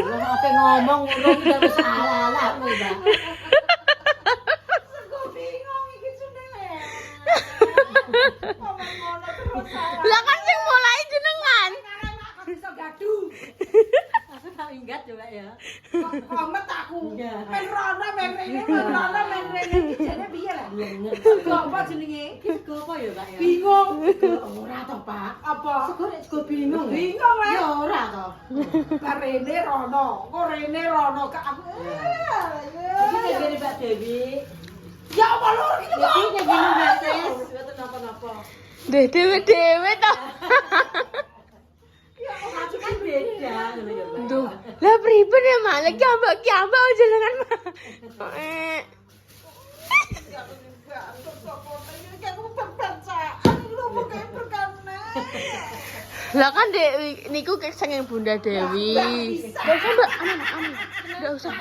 Apa ngomong ngono iki wis salah Mbak. Lah kan sing mulai jenengan. Iso gaduh. Aku tak ingat coba ya. Komet aku. Men rono men rene jane piye lah? Apa jenenge? Sego apa ya, Pak ya? Bingung. Ora to, Pak. Apa? Sego bingung. Bingung ya ora to. Karene rono, kok rene rono kak aku. Iki ngene Mbak Dewi. Ya apa lur iki kok? Iki ngene Mbak Tes. Mboten napa-napa. Dewe to. Ya kok kan beda ngono ya, Mbak. Duh, lah pripun ya Mak? Lek kiambak jenengan Mak. Lah kan Dek niku saking Bunda Dewi. Enggak usah Mbak, aman. Enggak usah.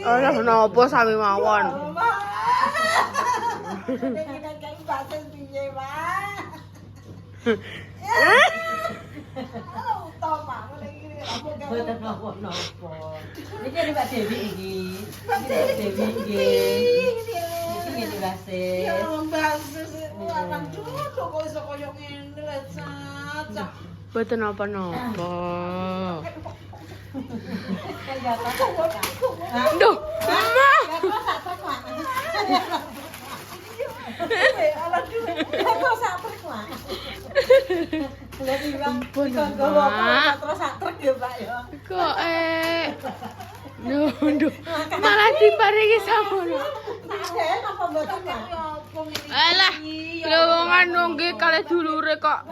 Alah napa sami mawon. Mboten napa-napa. Niki Mbak Dewi iki. Mbak Dewi nggih. Iki ngene Mbak Sis. Ya Mbak Sis. Aduh, kok iso koyo ngene lho, Caca. Mboten napa-napa. Duh, Mama. Ampun, Mak. Kok Duh. Malah diparingi samono. Alah, lowongan nunggu kali dulure kok.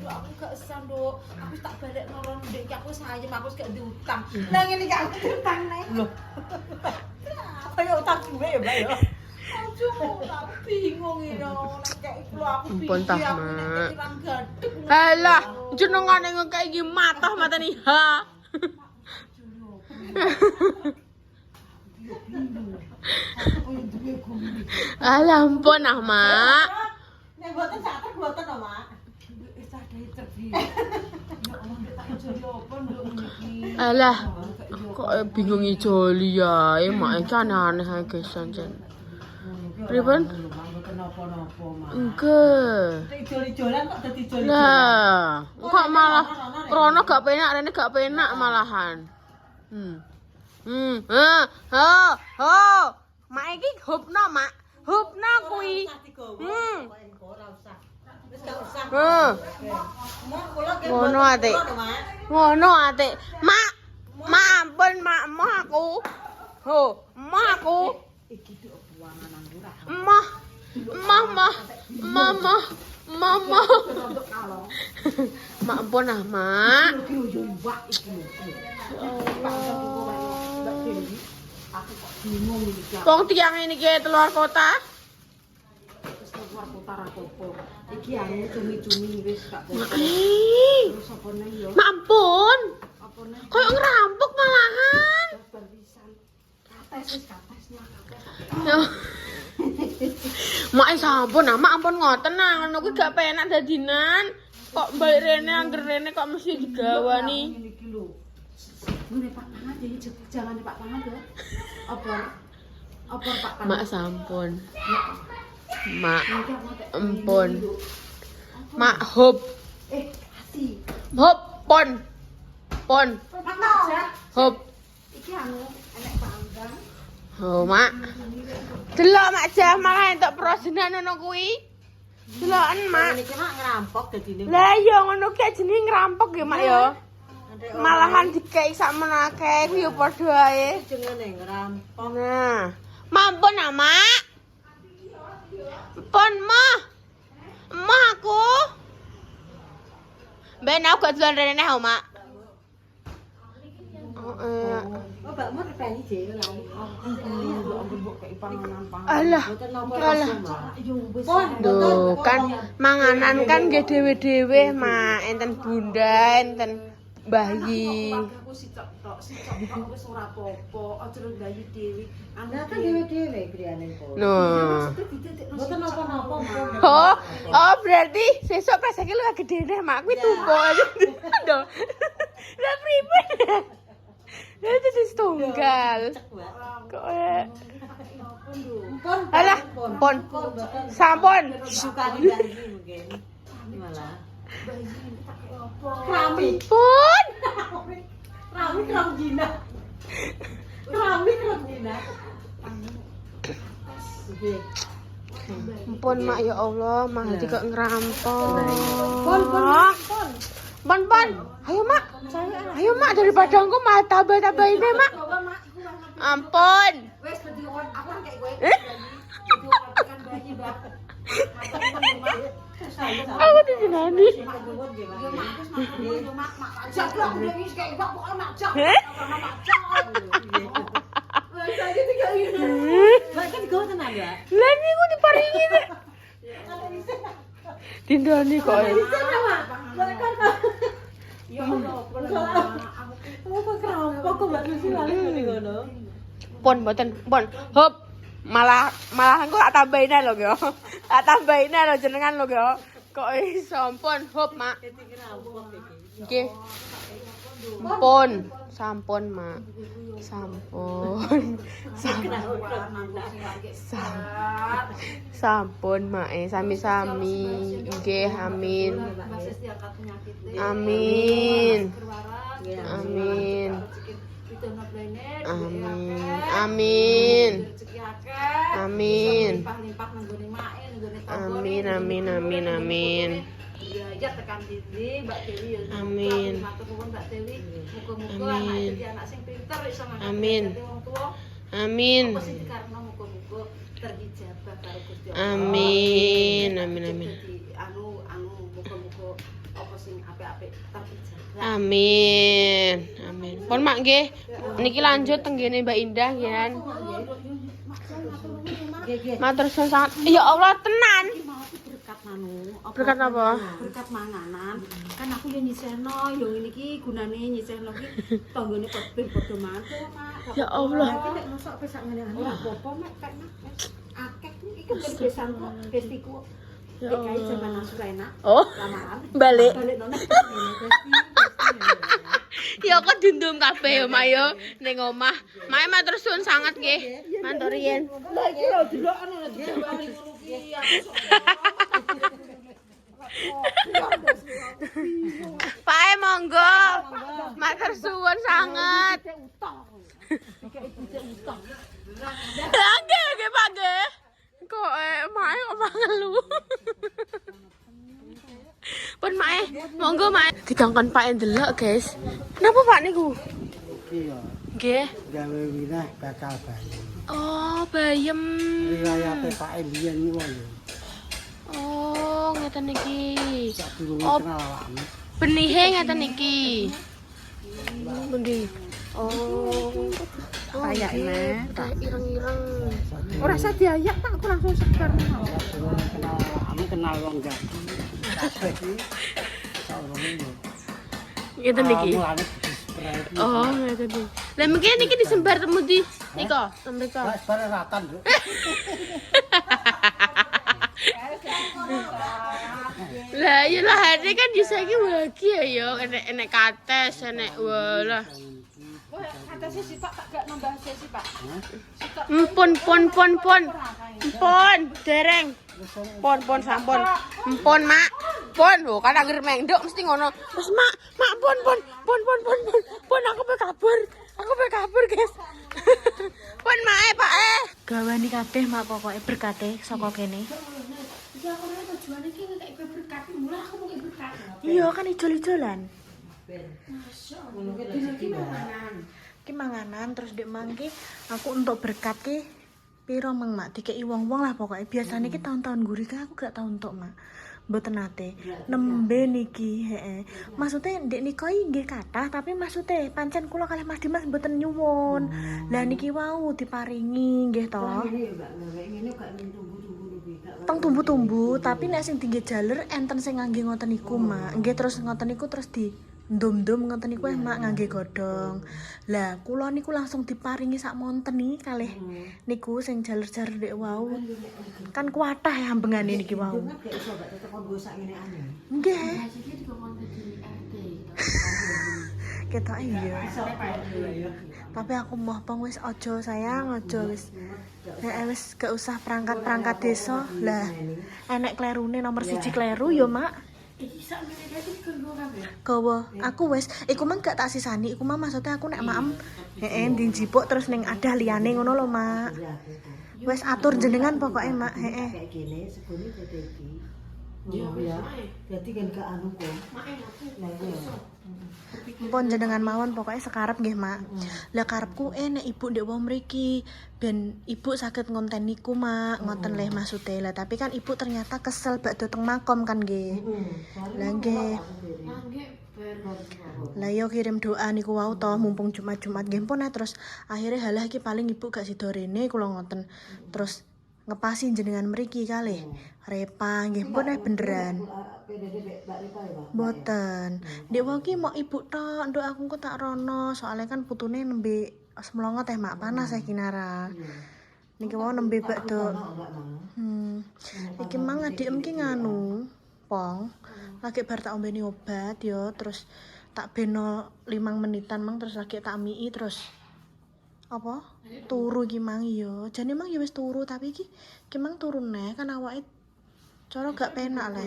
Aku gak sando, aku tak balik noron ndek aku sayem aku gak diutang. Lah ngene iki aku diutang nek. Loh. Apa ya utang gue ya, Mbak ya? Aduh, aku bingung iki lho, nek kek iku aku Ampun tah, aku Mak. nek ilang gadeg. Alah, jenengane ngekek iki matah-matani ha. Alah, ampun ah, Mak. Nek mboten sater mboten to, Mak. Wis ada terbi. Ya Allah, nek tak joli apa nduk niki. Alah, kok bingung ijoli ya, Mak iki aneh-aneh ae guys jan. Pripun? Mboten napa-napa, Mak. Enggak. Ijoli-jolan kok dadi joli-jolan. Lah, kok malah Rono gak penak, Rene gak penak malahan. Mak iki hupno, Mak. Hupno kuwi. Wis gak usah. Ngono ate. Ngono ate. Mak, ampun, Mak, emoh aku. Ho, emoh aku. Iki tuh buangan anggur. Mama. Mak ampun ah, Mak. Aku kok bingung iki. Wong tiyang iki keluar kota. Wis keluar kota ra apa-apa. Iki ane cumi-cumi wis gak apa-apa. Ih, Terus apa neh yo? Mak ampun. Apa neh? Kayak ngerampok malahan. Barisan. Katesnya. Yo. Mak sampun, Mak ampun ngoten nah, ngono kuwi gak penak dadinan. Kok balik rene angger rene kok mesti digawani. Ngene iki lho. Ngene Pak Pangan iki jangan Pak Pangan lho. Apa Pak Pangan? Mak sampun. Mak ampun. Mak hop. Hati. Hop pon. Hop. Iki anu enek panggang. Oh, Mak. Delok Mak Jah malah entuk prosenan ngono kuwi. Deloken, Mak. Niki mak ngerampok dadine. Lah ya ngono ki jenenge ngerampok ya, Mak ya. Malahan dikei sakmono akeh kuwi ya padha ae. Jenenge ngerampok. Nah, mampun ah, Mak. Pon mah. Mah aku. Ben aku gak dolan rene ha, Mak. Oh, bakmu repeni dhewe lha. Alah. Duh, kan manganan kan nggih dhewe-dhewe, Mak. Enten bunda, enten bayi. Aku sitok tok wis ora apa-apa, aja ndayu dhewe. Lah kan dhewe-dhewe griyane kok. No. Mboten napa-napa pun. Oh, berarti sesuk pesake lu gede deh, mak kuwi tumpuk aja. Lho. Lah pripun? Lah jadi setunggal. Kok Pun. alah, pon. Sampun. Sukani bayi mungkin. Malah. Rami. Pun. Rami kram Gina. Rami kram Gina. Nggih. Pun mak ya Allah, mah hati kok ngerampok. Pun. Pon, pon. Ayo mak. Ayo mak daripada engko mah tambah-tambah ini mak. Coba mak, iku ora ngerti. Ampun. Wes dadi orang aku kan kayak gue. Dadi orang bayi, Mbak. Aku dijenani. Lah kan kok tenan ya. Lah niku diparingi nek. Dindani kok. Ya Allah, Apa kerampok kok Mbak Susi lali ngene ngono. Pon mboten, pon. Hop. Malah engko tak tambahin lho yo. Tak tambahin lho jenengan lho yo. Kok iso pon hop mak. Nggih. Pon, sampun mak. Sampun. Sampun mak sami-sami. Nggih, amin. Amin. Amin. Amin. Amin. Amin. Amin. Ya tekan dindi Mbak Dewi ya. Amin. Matur nuwun Mbak Dewi. Muga-muga Amin. anak dadi anak sing pinter iso ngangkat Amin. hati wong tuwa. Amin. Apa sing dikarepno muga-muga terijabah karo Gusti Allah. Amin. Amin. Amin. Dadi anu muga-muga apa sing apik-apik terijabah. Amin. Amin. Pon mak nggih. Niki lanjut tenggene Mbak Indah nggih kan. Matur suwun sangat. Ya Allah tenan. Berkat manu. Berkat apa? Berkat manganan. Kan aku yo nyisehno yo ngene iki gunane nyisehno iki tanggane padha mantu, Mak. Ya Allah. Iki nek mosok pesak ngene anu apa Mak karena akeh iki kan besanku bestiku. Ya Dikai Allah. zaman Asurena. Oh, Lamaran. balik. Balik nona. Ya kok dundum kabeh ya mak yo ning omah. Mak matur suwun sangat nggih. Matur riyen. Lah iki lho delokan lho dijawari ngono ki aku sok. Pak monggo. Matur suwun sangat. Nggih, Pak nggih. Kok mak kok mangelu. Pun mak monggo mak dikongkon Pak ndelok, guys. Napa Pak niku? Iya, Nggih. gawe winah bakal bayi. Oh, bayem. Riwayate Pak Embiyen niku lho. Oh, ngeten iki. Sak durunge Oh. kenal awakmu. Benihe ngeten iki. Pundi? Oh. Kayak nek. Ireng-ireng. Ora usah diayak Pak, aku langsung segar. Durunge kenal awakmu kenal wong gak. Kabeh iki sak durunge lho. Ngeten iki. Mulane dispray. Oh, ngeten iki. Lah mungkin niki disembar temu di nika, mriko. Wes bare ratan, Bro. Lah ya lah hari kan di saiki bahagia ya, enek kates, enek walah. Ada sisi Pak, tak gak nambah sisi Pak. Pon, dereng. Pon sampun. Pon mak. Pon lho kan anggere mendok mesti ngono. Terus mak pon. Pon aku pe kabur, guys. Pon mak Pak Gawani kabeh mak pokoke berkate saka kene. Ya ora tujuane iki nek kowe berkat mulai aku mau berkat. Iya kan ijol-ijolan. Iki manganan. Ki manganan terus dek mangke aku untuk berkat ki piro mang mak dikeki wong-wong lah pokoke. Biasane ki tahun-tahun guri kan aku gak tau entuk mak. Mboten nate. Nembe niki, heeh. Maksude ndek nika iki nggih kathah tapi maksude pancen kula kalih Mas Dimas mboten nyuwun. Lah niki wau diparingi nggih to. Teng tumbu-tumbu tapi nek sing tinggi jaler enten sing ngangge ngoten niku mak. Nggih terus ngoten niku terus di ndom-ndom ngoten niku mak ngangge godhong. Lah kula niku langsung diparingi sak monten iki kalih niku sing jaler-jaler ndek wau. Kan kuatah ya ambengane niki wau. Gak iso gak tetep nggo sak ngene ane. Nggih. Ketok iya. Tapi aku mau pang wis aja sayang, aja wis. Wis gak usah perangkat-perangkat desa. Lah enek klerune nomor 1 kleru ya, Mak. Gawa, aku wis, iku mah gak tak sisani, iku mah maksudnya aku nek maem dijipuk terus ning adah liyane ngono lho, Mak. Wis atur jenengan pokoke, Mak, Kayak gini, segone dadi iki. Ya, dadi kan gak anu kok. Lah iya. Mpun jenengan mawon pokoknya sekarep nggih, Mak. Lah karepku nek ibu ndek wong mriki ben ibu saged ngonten niku, Mak. Ngoten leh maksude. Lah tapi kan ibu ternyata kesel bak dateng makom kan nggih. Lah nggih. Lah yo kirim doa niku wau to mumpung Jumat-Jumat nggih pun terus akhirnya halah iki paling ibu gak sida rene kula ngoten. Terus ngepasi jenengan mriki kalih. Repa nggih pun beneran. Mboten. Ndek wau ki mok ibu tok, nduk aku kok tak rono, soalnya kan putune nembe semlongo teh Mak panas ya kinara. Niki wau nembe bakdo. Iki mang adikem ki nganu, Pong. Lagi bar tak ombeni obat yo, terus tak beno 5 menitan mang terus lagi tak mii terus apa? Turu iki mang yo. Jane mang yo wis turu tapi iki mang turu neh kan awake cara gak penak lah.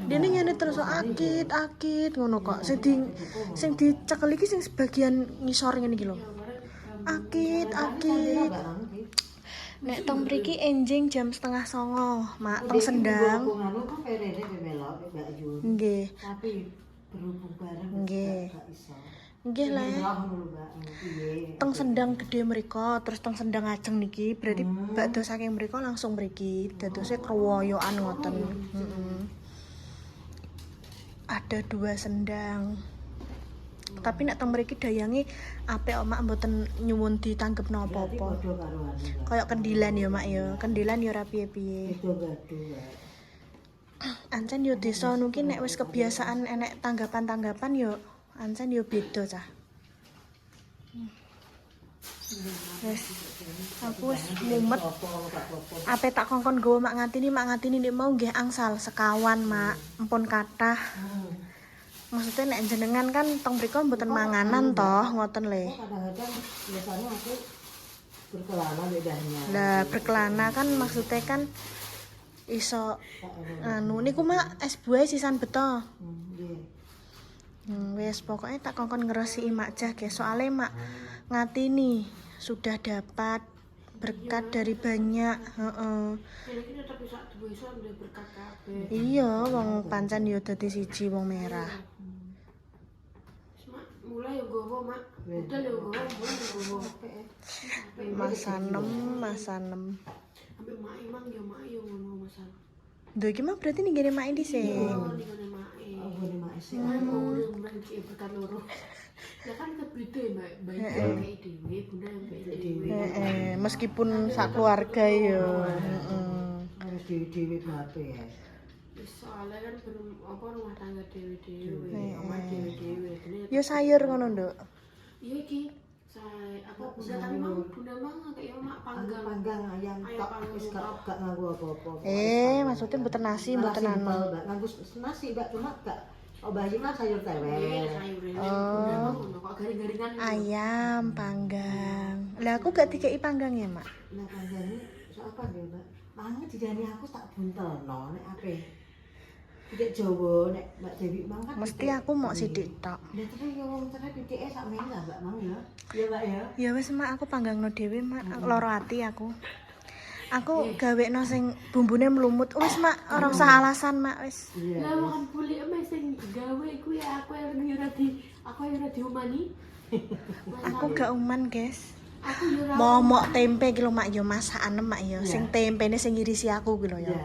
Dene ngene terus akit ngono kok. Sing dicekel iki sing sebagian ngisor ngene iki lho. Akit. Nek tong mriki enjing jam 8:30, Mak, tong Sendang. Nggih. Tapi berhubung bareng Nggih. gak iso. Nggih lah. Teng Sendang gede mriko, terus teng Sendang ajeng niki, berarti bakdo saking mriko langsung mriki. Dadose keroyokan ngoten. Ada 2 sendang. Tapi nek teng mriki dayange apik Mak mboten nyuwun ditanggepno apa-apa. Kayak kendilan ya Mak ya. Kendilan ya ora piye-piye. Ancen yo desa nuki nek wis kebiasaan enek tanggapan-tanggapan yo ancen yo beda cah. Wes aku wis mumet. Ape tak kongkon nggawa Mak Ngatini nek mau nggih angsal sekawan Mak, empun kathah. Maksudnya nek jenengan kan teng mriko mboten manganan toh, ngoten le. Kadang-kadang biasanya aku berkelana bedanya. Lah berkelana kan maksudnya kan iso anu niku Mak es buah sisan beto. Wes pokoknya tak kongkon ngeresi Mak Jah guys, soalnya Mak Ngatini sudah dapat berkat dari banyak. Iya, wong pancen yo dadi siji wong merah. Mulai yo gowo Mak, udah yo gowo. Masanem. Ambek mak emang yo ngono masan. Lho iki mah berarti ninggene mak dhisik. Oh, ninggene mak. Ngene mak sih. Mulai berkat loro. Ya kan kebeda Mbak, bayi kayak dhewe, bunda yang kayak dhewe. Meskipun sak keluarga yo. Harus dhewe bape ya. Soalnya kan belum apa rumah tangga dhewe-dhewe, omah dhewe-dhewe. Yo sayur ngono, Nduk. Iya iki. Bunda tapi mang bunda mang kayak mak Panggang ayam tok wis gak nganggo apa-apa. Maksudnya mboten nasi, mboten anu. Nganggo nasi Mbak cuma gak obahi mah sayur tewel. Kok garing-garingan. Ayam panggang. Lah aku gak dikei panggang ya, Mak. Nah panggangnya soal apa ya Mbak? Mangan dijani aku tak buntelno nek ape. Tidak Jawa nek Mbak Dewi mang kan Mesti aku mau sidik tok. Lah terus yo wong terus pitike sak meneh Mbak mang ya. Iya Mbak ya. Ya wis Mak, aku panggangno dhewe Mak, loro ati aku. Aku gawekno sing bumbune mlumut. Wis Mak, ora usah alasan Mak, wis. Lah makan buli emes sing gawe iku ya aku ora diumani. Aku gak uman, guys. Aku yo ora Momok tempe ki lho Mak yo masakan Mak yo. Sing tempene sing ngirisi aku ki lho yo.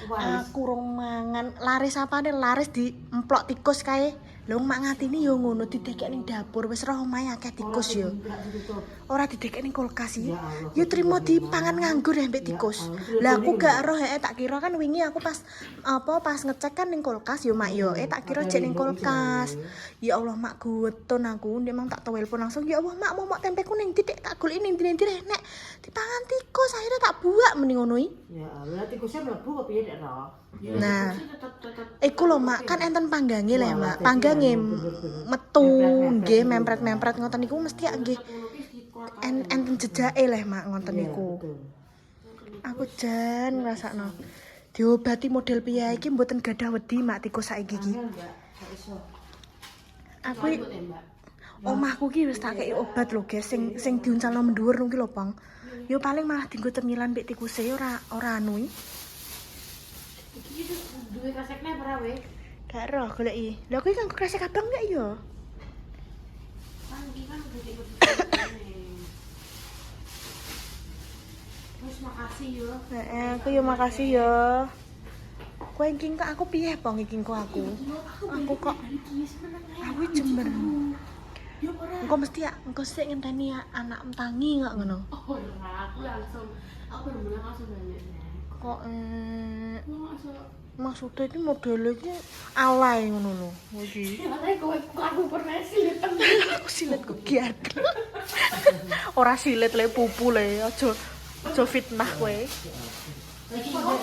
Aku rong mangan laris apane laris diemplok tikus kae Lho mak ngatini yo ngono didekek ning dapur wis roh omahe akeh tikus yo. Ora didekek ning kulkas iki. Ya trimo dipangan nganggur ya mbek tikus. Lah aku gak roh tak kira kan wingi aku pas ngecek kan ning kulkas yo mak yo. Tak kira jek ning kulkas. Ya Allah mak guweton aku ndek mang tak telepon langsung ya Allah mak mau tempe kuning titik tak goleki ning ndi nek dipangan tikus akhirnya tak buak mending ngono iki. Ya Allah tikusnya mlebu kok piye nek roh. Nah, iku lho mak kan enten panggange lho mak. Panggange metu nggih mempret-mempret ngoten niku mesti nggih enten jejake lho mak ngoten niku. Aku jan ngrasakno. Diobati model piye iki mboten gadah wedi mak tikus saiki iki. Aku omahku ki wis tak kei obat lho guys sing diuncalno mendhuwur niki lho Pong. Yo paling malah dienggo cemilan mbek tikuse ora anu iki. Iki duwe kasekne ora we? Gak roh goleki. Lha kuwi kan kresek abang gak yo? Kan iki kan gede. Wis makasih yo. Heeh, aku yo makasih yo. Kowe iki kok aku piye Pong iki kok aku? Aku kok aku jember. Engko mesti ya, engko sik ngenteni ya anak mentangi gak ngono. Oh, aku bener-bener langsung banyak. Kok maksudnya ini modelnya ini alay ngono lho. Iki. Aku pernah silet Aku silet kok giat. Ora silet le pupu le, aja fitnah kowe. Iki kok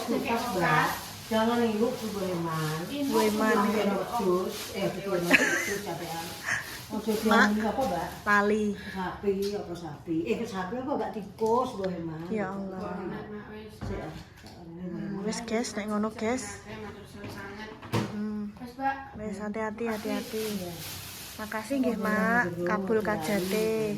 jangan ninguk Boheman. Boheman Terus betul capean. Ojo diambil apa, Mbak? Lali. Sapi apa sapi? Sapi apa Mbak tikus Boheman? Ya Allah. Wes guys, nek ngono guys. Wes hati-hati. Makasih nggih, Mak. Kabul kajate.